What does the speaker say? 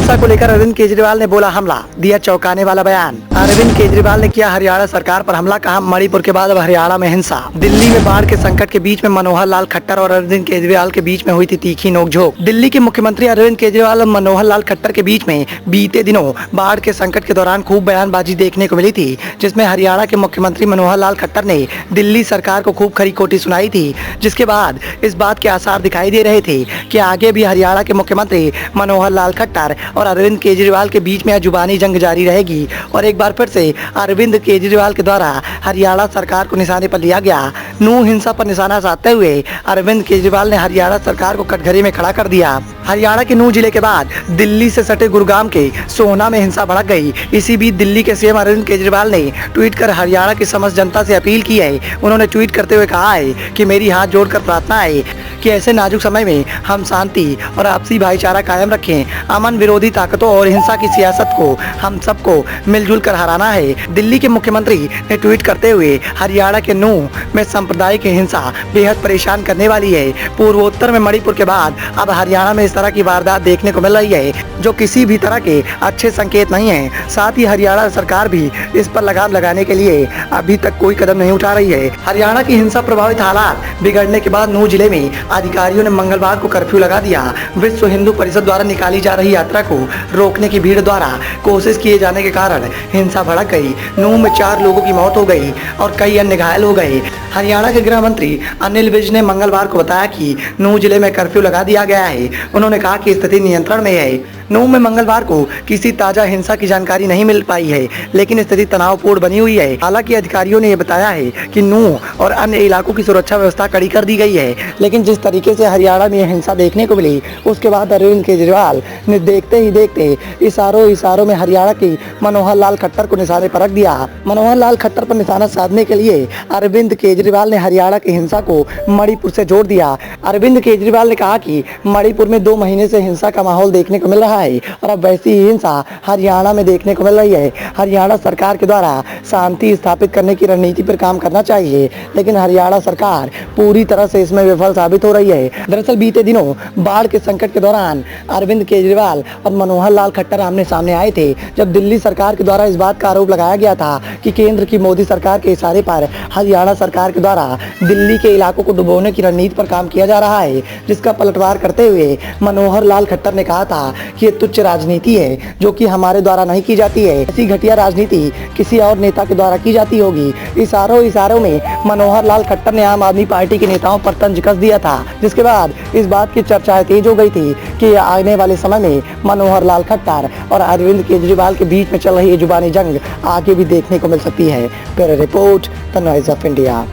हिंसा को लेकर अरविंद केजरीवाल ने बोला हमला, दिया चौंकाने वाला बयान। अरविंद केजरीवाल ने किया हरियाणा सरकार पर हमला, कहा मणिपुर के बाद अब हरियाणा में हिंसा। दिल्ली में बाढ़ के संकट के बीच में मनोहर लाल खट्टर और अरविंद केजरीवाल के बीच में हुई थी तीखी नोकझोंक। दिल्ली के मुख्यमंत्री अरविंद केजरीवाल और मनोहर लाल खट्टर के बीच में बीते दिनों बाढ़ के संकट के दौरान खूब बयानबाजी देखने को मिली थी, जिसमें हरियाणा के मुख्यमंत्री मनोहर लाल खट्टर ने दिल्ली सरकार को खूब खरी खोटी सुनाई थी, जिसके बाद इस बात के आसार दिखाई दे रहे थे कि आगे भी हरियाणा के मुख्यमंत्री मनोहर लाल खट्टर और अरविंद केजरीवाल के बीच में जुबानी जंग जारी रहेगी। और एक बार फिर से अरविंद केजरीवाल के द्वारा हरियाणा सरकार को निशाने पर लिया गया। नूह हिंसा पर निशाना साधते हुए अरविंद केजरीवाल ने हरियाणा सरकार को कटघरे में खड़ा कर दिया। हरियाणा के नूह जिले के बाद दिल्ली से सटे गुरुग्राम के सोहना में हिंसा भड़क गई। इसी बीच दिल्ली के सीएम अरविंद केजरीवाल ने ट्वीट कर हरियाणा की समस्त जनता से अपील की है। उन्होंने ट्वीट करते हुए कहा है कि मेरी हाथ जोड़कर प्रार्थना है कि ऐसे नाजुक समय में हम शांति और आपसी भाईचारा कायम रखें। अमन विरोधी ताकतों और हिंसा की सियासत को हम सबको मिलजुल कर हराना है। दिल्ली के मुख्यमंत्री ने ट्वीट करते हुए हरियाणा के नूह में सांप्रदायिक हिंसा बेहद परेशान करने वाली है। पूर्वोत्तर में मणिपुर के बाद अब हरियाणा में इस तरह की वारदात देखने को मिल रही है, जो किसी भी तरह के अच्छे संकेत नहीं है। साथ ही हरियाणा सरकार भी इस पर लगाम लगाने के लिए अभी तक कोई कदम नहीं उठा रही है। हरियाणा की हिंसा प्रभावित हालात बिगड़ने के बाद नूह जिले में अधिकारियों ने मंगलवार को कर्फ्यू लगा दिया। विश्व हिंदू परिषद द्वारा निकाली जा रही यात्रा को रोकने की भीड़ द्वारा कोशिश किए जाने के कारण हिंसा भड़क गई। नूह में 4 लोगों की मौत हो गई और कई अन्य घायल हो गए। हरियाणा के गृह मंत्री अनिल विज ने मंगलवार को बताया कि नूह जिले में कर्फ्यू लगा दिया गया है। उन्होंने कहा कि स्थिति नियंत्रण में है। नूह में मंगलवार को किसी ताजा हिंसा की जानकारी नहीं मिल पाई है, लेकिन स्थिति तनावपूर्ण बनी हुई है। हालांकि अधिकारियों ने यह बताया है कि नूह और अन्य इलाकों की सुरक्षा व्यवस्था कड़ी कर दी गई है। लेकिन जिस तरीके से हरियाणा में हिंसा देखने को मिली, उसके बाद अरविंद केजरीवाल ने देखते ही देखते इशारों में हरियाणा की मनोहर लाल खट्टर को निशाने पर रख दिया। मनोहर लाल खट्टर पर निशाना साधने के लिए अरविंद केजरीवाल ने हरियाणा की हिंसा को मणिपुर से जोड़ दिया। अरविंद केजरीवाल ने कहा कि मणिपुर में 2 महीने से हिंसा का माहौल देखने को मिल रहा है और अब वैसी ही हिंसा हरियाणा में देखने को मिल रही है। हरियाणा सरकार के द्वारा शांति स्थापित करने की रणनीति पर काम करना चाहिए, लेकिन हरियाणा सरकार पूरी तरह से इसमें विफल साबित हो रही है। दरअसल बीते दिनों बाढ़ के संकट के दौरान अरविंद केजरीवाल और मनोहर लाल खट्टर आमने सामने आए थे, जब दिल्ली सरकार के द्वारा इस बात का आरोप लगाया गया था कि केंद्र की मोदी सरकार के इशारे पर हरियाणा सरकार के द्वारा दिल्ली के इलाकों को डुबोने की रणनीति पर काम किया जा रहा है, जिसका पलटवार करते हुए मनोहर लाल खट्टर ने कहा था कि ये तुच्छ राजनीति है जो कि हमारे द्वारा नहीं की जाती है। ऐसी घटिया राजनीति किसी और नेता के द्वारा की जाती होगी। इशारों में मनोहर लाल खट्टर ने आम आदमी पार्टी के नेताओं पर तंज कस दिया था, जिसके बाद इस बात की चर्चाएं तेज हो गई थी कि आने वाले समय में मनोहर लाल खट्टर और अरविंद केजरीवाल के बीच में चल रही जुबानी जंग आगे भी देखने को मिल सकती है। Bureau report, the noise of India.